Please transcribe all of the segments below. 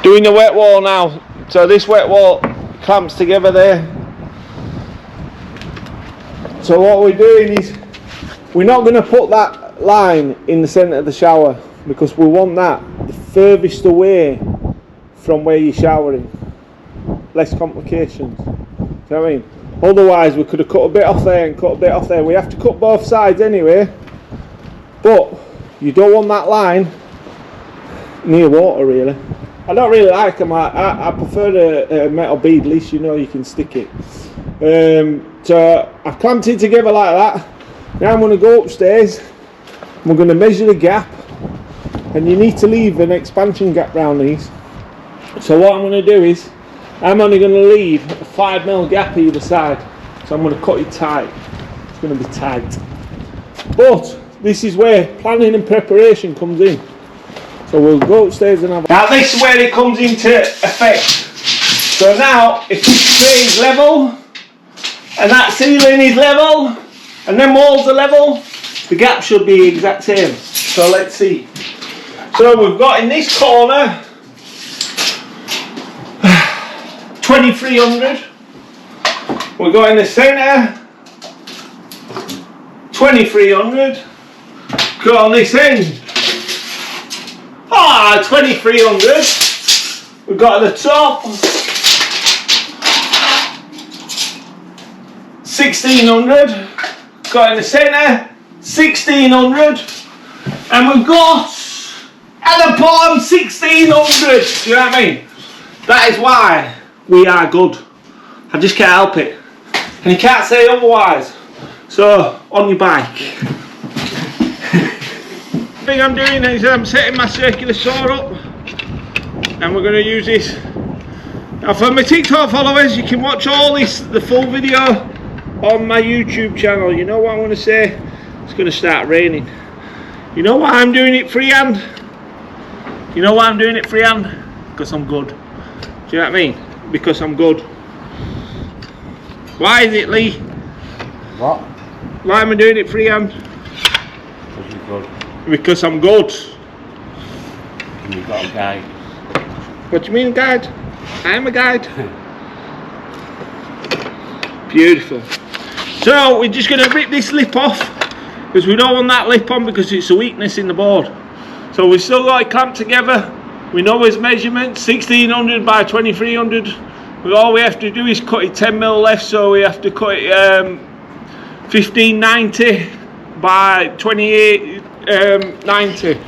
Doing the wet wall now. So this wet wall clamps together there. So what we're doing is we're not going to put that line in the centre of the shower because we want that the furthest away from where you're showering. Less complications. Do you know what I mean? Otherwise we could have cut a bit off there and cut a bit off there. We have to cut both sides anyway, but you don't want that line near water really. I don't really like them. I prefer a metal bead, at least you know you can stick it. So I've clamped it together like that. Now I'm going to go upstairs. We're going to measure the gap, and you need to leave an expansion gap around these. So what I'm going to do is I'm only going to leave a 5mm gap either side. So I'm going to cut it tight. It's going to be tight. But this is where planning and preparation comes in. So we'll go upstairs and have. Now this is where it comes into effect. So now if this tray is level and that ceiling is level and them walls are level, the gap should be exact same. So let's see. So we've got in this corner 2300. We've got in the centre 2300. Got on this end 2300. We've got at the top 1600. Got in the centre 1600, and we've got at the bottom 1600. Do you know what I mean? That is why we are good. I just can't help it, and you can't say otherwise. So on your bike. The thing I'm doing is I'm setting my circular saw up, and we're going to use this. Now for my TikTok followers, you can watch all this, the full video, on my YouTube channel. You know what I'm going to say? It's going to start raining. You know why I'm doing it freehand? You know why I'm doing it freehand? Because I'm good. Do you know what I mean? Because I'm good. Why is it, Lee? What? Why am I doing it freehand? Because you're good. Because I'm good. And you've got a guide. What do you mean, guide? I am a guide. Beautiful. So we're just going to rip this lip off because we don't want that lip on because it's a weakness in the board. So we've still got it clamped together. We know his measurement, 1600 by 2300. All we have to do is cut it 10mm left, so we have to cut it 1590 by 2890.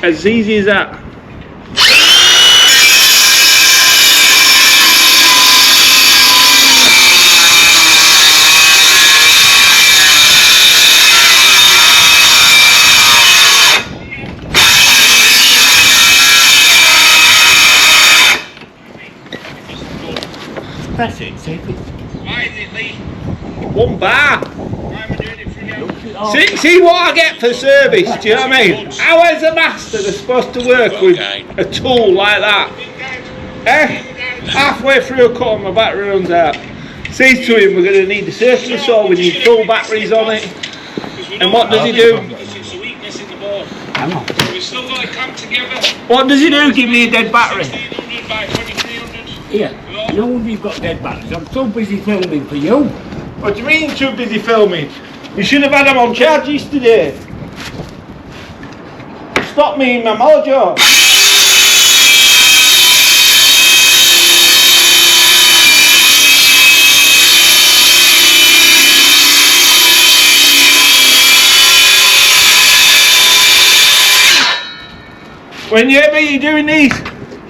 As easy as that. That's it, see? Why is it, Lee? 1 bar. Why am I doing it for you? See what I get for service, do you know what I mean? How is a master that's supposed to work with a tool like that? Halfway through a cut, my battery runs out. Says to him, we're going to need the circular saw, we need full batteries on it. And what does he do? It's a weakness in the board. I know. We've still got it clamped together. What does he do? Give me a dead battery. 1600 by 2300. Here, no wonder you've got dead batteries. I'm so busy filming for you. What do you mean too busy filming? You should have had them on charge yesterday. Stop me in my mojo. Whenever you're doing these,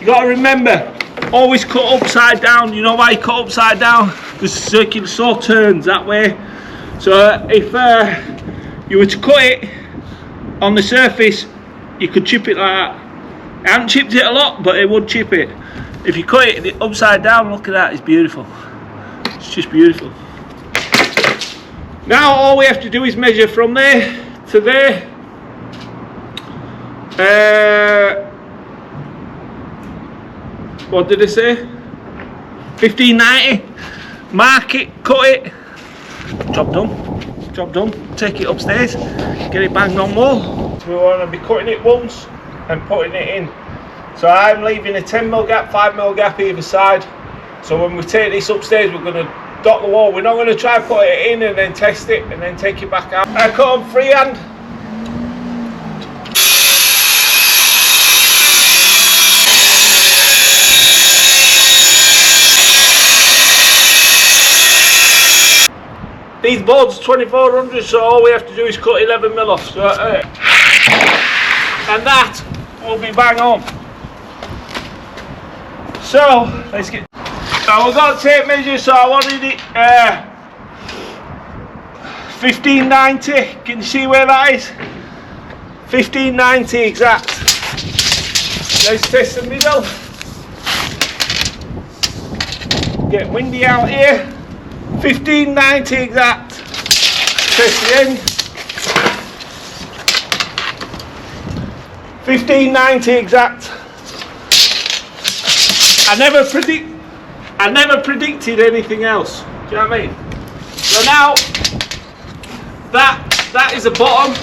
you got to remember, always cut upside down. You know why you cut upside down? Because the circular saw turns that way. So if you were to cut it on the surface, you could chip it like that. I haven't chipped it a lot, but it would chip it. If you cut it upside down, look at that, it's beautiful. It's just beautiful. Now all we have to do is measure from there to there. What did I say? 1590. Mark it, cut it. Job done. Job done. Take it upstairs, get it banged on wall. So we want to be cutting it once and putting it in. So I'm leaving a 10mm gap, 5mm gap either side. So when we take this upstairs, we're going to dot the wall. We're not going to try and put it in and then test it and then take it back out. I cut on freehand. These boards are 2400, so all we have to do is cut 11mm off. So, and that will be bang on. So let's get. Now we've got tape measure, so I wanted it 1590. Can you see where that is? 1590 exact. Let's test the middle. Get windy out here. 1590 exact. Test the end. 1590 exact. I never predicted anything else. Do you know what I mean? So now that is the bottom.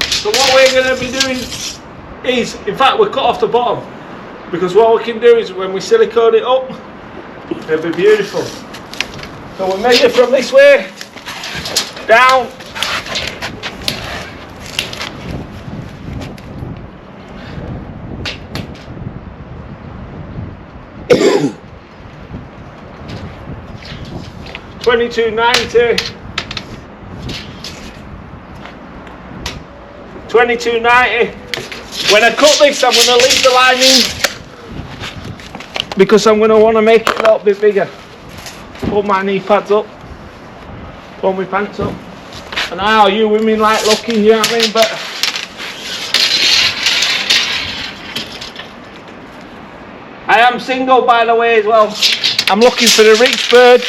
So what we're going to be doing is, in fact, we cut off the bottom because what we can do is when we silicone it up, it'll be beautiful. So we measure from this way down. $22.90. $22.90. When I cut this, I'm going to leave the line in because I'm going to want to make it a little bit bigger. Put my knee pads up, pull my pants up. And now you women like looking, you know what I mean? But I am single, by the way, as well. I'm looking for a rich bird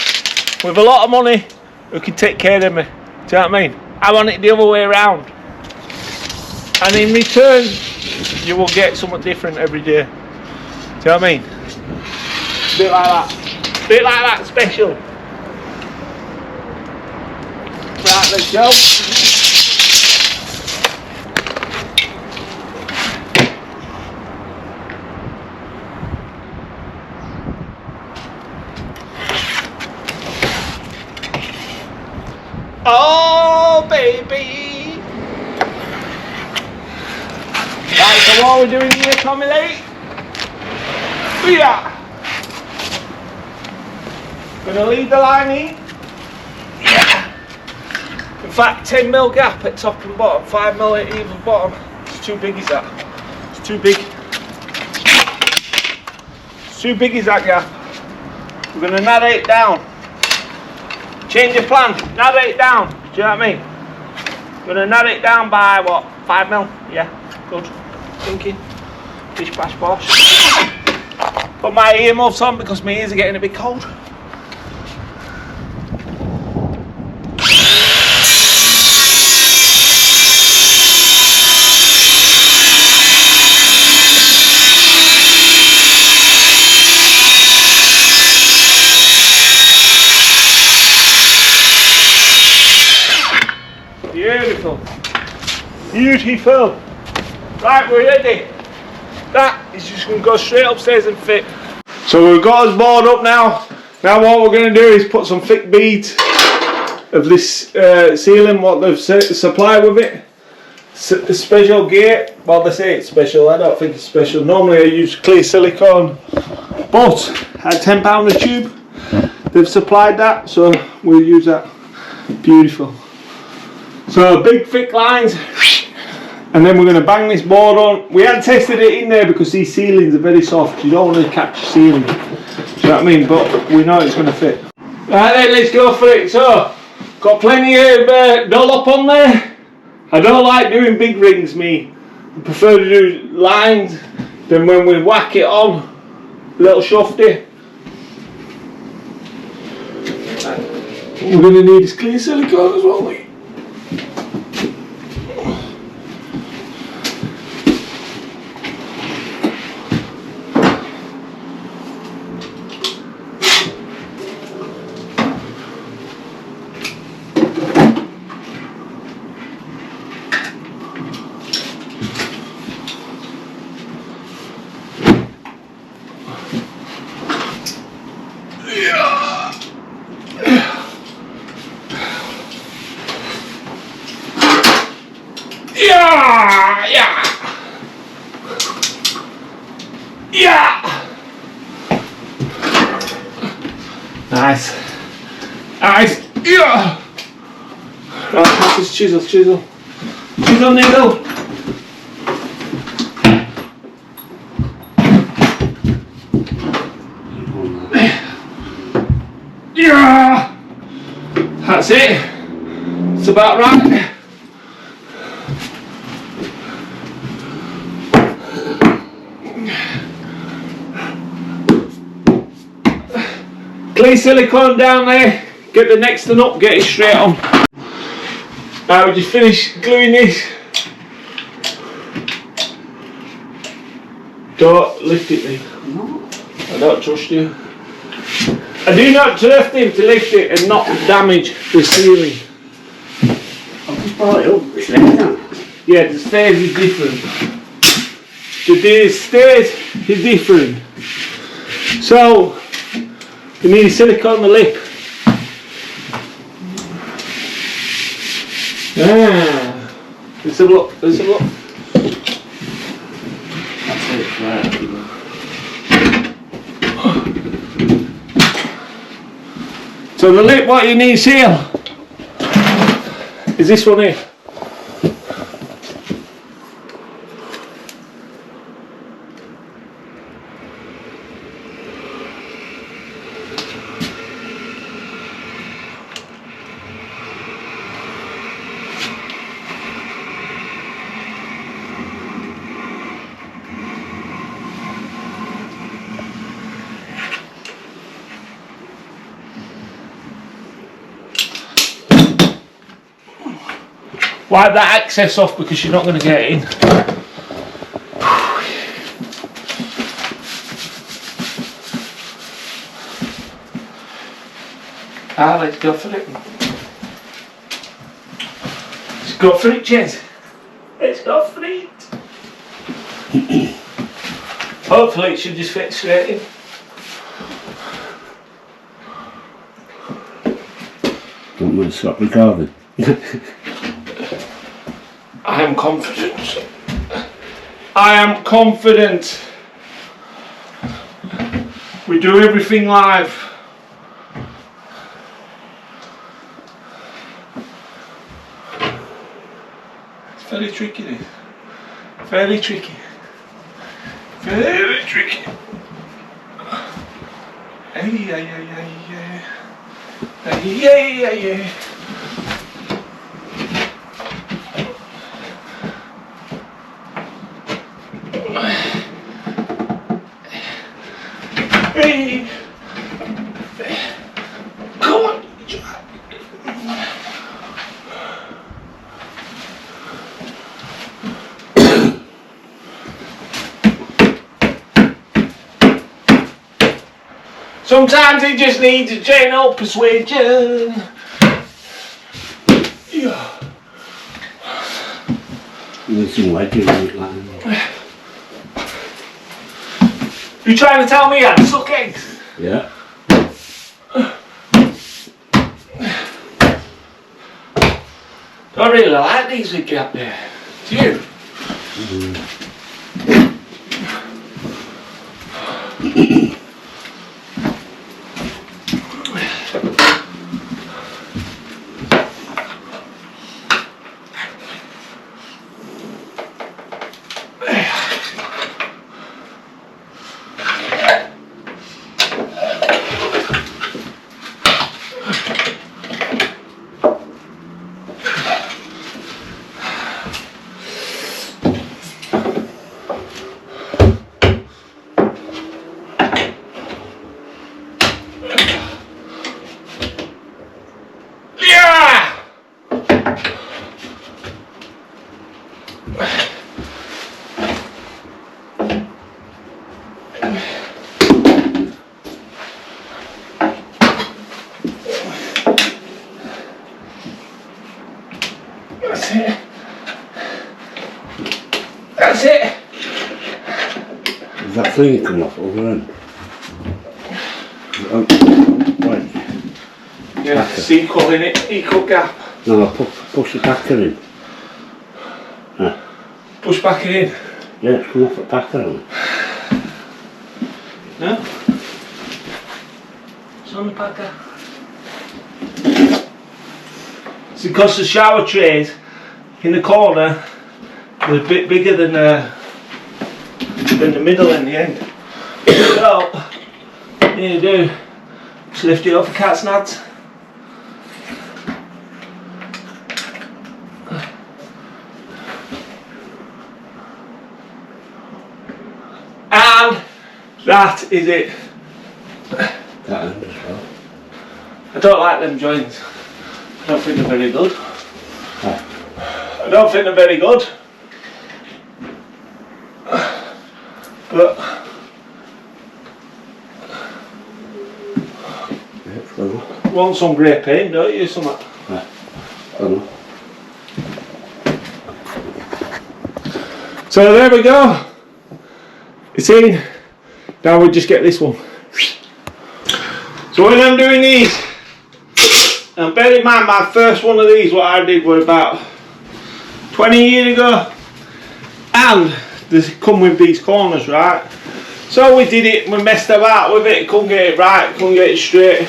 with a lot of money who can take care of me. Do you know what I mean? I want it the other way around. And in return, you will get something different every day. Do you know what I mean? A bit like that. A bit like that special. Right, let's go. Oh, baby. Right, so what are we doing here, Tommy Lee? Yeah. Gonna leave the line in. Yeah. In fact, 10mm gap at top and bottom, 5mm at either bottom. It's too big, is that? It's too big. It's too big, is that gap? We're gonna narrow it down. Change your plan, narrow it down. Do you know what I mean? Gonna narrow it down by what? 5mm? Yeah, good. Thinking. Bish bash bosh. Put my earmuffs on because my ears are getting a bit cold. Beautiful. Beautiful. Right, we're ready. That is just going to go straight upstairs and fit. So we've got us board up now. Now what we're going to do is put some thick beads of this ceiling, what they've supplied with it. Special gate. Well, they say it's special. I don't think it's special. Normally I use clear silicone, but at £10 a tube they've supplied that, so we'll use that. Beautiful. So big thick lines, and then we're going to bang this board on. We hadn't tested it in there because these ceilings are very soft. You don't want to catch the ceiling. Do you know what I mean? But we know it's going to fit. Right then, let's go for it. So, got plenty of dollop on there. I don't like doing big rings, me. I prefer to do lines. Then when we whack it on, a little shufty. We're going to need this clear silicone as well, mate. Yeah! Nice. Nice. Yeah! Right, this is chisel, chisel. Chisel needle. Yeah! That's it. It's about right. Clean silicone down there, get the next one up, get it straight on. Now we just finished gluing this. Don't lift it then. No. I don't trust you. I do not trust him to lift it and not damage the ceiling. I've just brought it up. It's there. Yeah, the stairs is different. The stairs is different. So, you need silicone on the lip. Ah, let's have a look, let's have a look. That's it, right. So the lip, what you need seal is this one here. Wipe that excess off because you're not going to get it in. Let's go for it. Let's go for it, Jez. Let's go for it. Hopefully it should just fit straight in. Don't want to stop recording. I am confident. I am confident. We do everything live. It's very tricky this. Very tricky. Very tricky. Hey, yeah, yeah, yeah, yeah. Hey, yeah, yeah, yeah. Hey. Come on. Sometimes it just needs a gentle persuasion. Yeah. There's some wedges in it like that. You trying to tell me how to suck eggs? Yeah. Don't really like these with gap there. Do you? That's it. That's it. Is that thing coming off over then? Right. Yeah, it's equal in it, equal gap. No, push the packer in. Push back in. Yeah, it's come off the packer on it. Parker. It's because the shower trays in the corner are a bit bigger than the middle and the end. So, what you need to do is lift it up for cat's nads. And that is it. That end as well. I don't like them joints. I don't think they're very good. I don't think they're very good. But Yeah, want some grey paint, don't you? Something. yeah. I know. So there we go. It's in. Now we just get this one. So when I'm doing these, and bear in mind my first one of these, what I did was about 20 years ago, and they come with these corners, right? So we did it, we messed about with it, couldn't get it right, couldn't get it straight,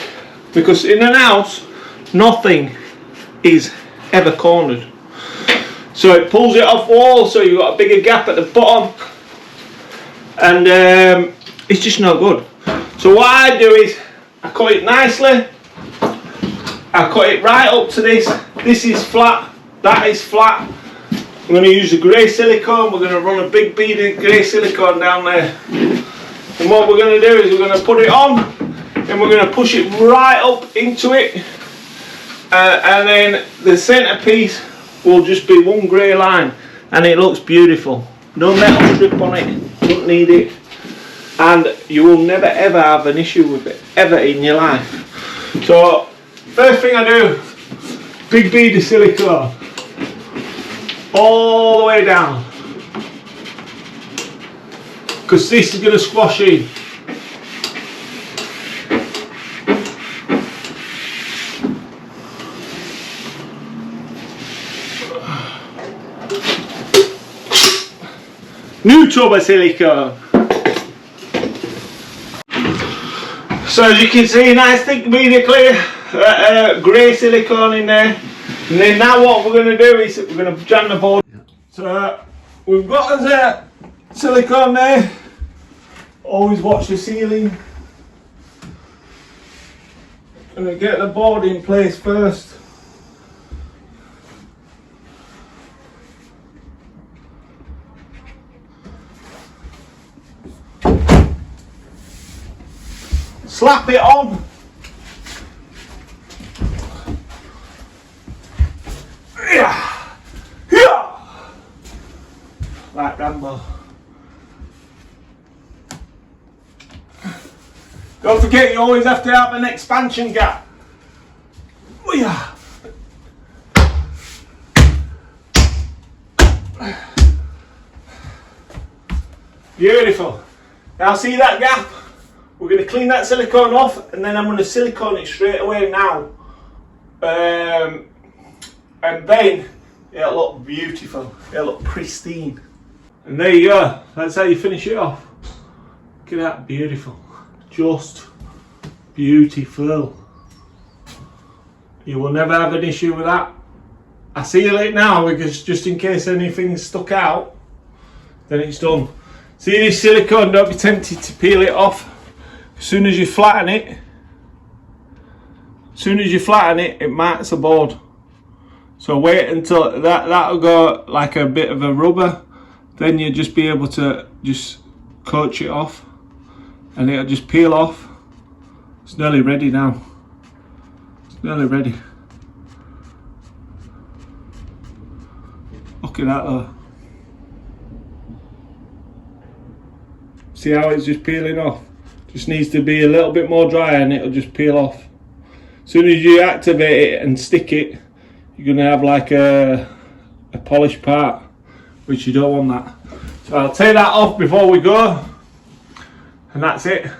because in an house, nothing is ever cornered. So it pulls it off wall, so you've got a bigger gap at the bottom, and it's just no good. So what I do is, I cut it nicely, I cut it right up to this. This is flat, that is flat. I'm going to use the grey silicone. We're going to run a big bead of grey silicone down there. And what we're going to do is we're going to put it on, and we're going to push it right up into it. And then the centrepiece will just be one grey line, and it looks beautiful. No metal strip on it, don't need it. And you will never ever have an issue with it, ever in your life. So, first thing I do, big bead of silicone, all the way down, because this is going to squash in. New tub of silicone. So as you can see, nice thick bead of clear grey silicone in there. And then now what we're going to do is we're going to jam the board. Yeah. So we've got the silicone there. Always watch the ceiling. Going to get the board in place first. Slap it on. Like Rambo. Don't forget, you always have to have an expansion gap. Beautiful. Now see that gap? We're going to clean that silicone off, and then I'm going to silicone it straight away now. And then it'll look beautiful. It'll look pristine. And there you go. That's how you finish it off. Look at that, beautiful. Just beautiful. You will never have an issue with that. I seal it now because just in case anything's stuck out, then it's done. See this silicone, don't be tempted to peel it off. As soon as you flatten it, it marks the board. So wait until that'll go like a bit of a rubber, then you'll just be able to just coach it off, and it'll just peel off. It's nearly ready now. It's nearly ready. Look at that though. See how it's just peeling off? Just needs to be a little bit more dry and it'll just peel off. As soon as you activate it and stick it, you're going to have like a polished part, which you don't want that. So I'll take that off before we go, and that's it.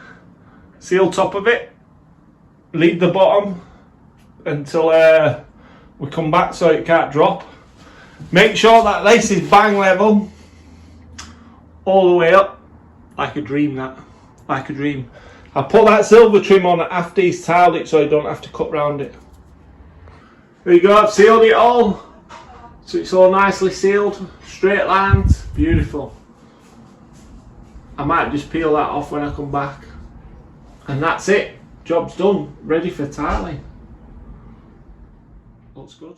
Seal top of it, leave the bottom until we come back so it can't drop. Make sure that this is bang level all the way up, like a dream, that. Like a dream. I put that silver trim on after he's tiled it so you don't have to cut round it. There you go, I've sealed it all. So it's all nicely sealed, straight lines, beautiful. I might just peel that off when I come back. And that's it, job's done, ready for tiling. Looks good.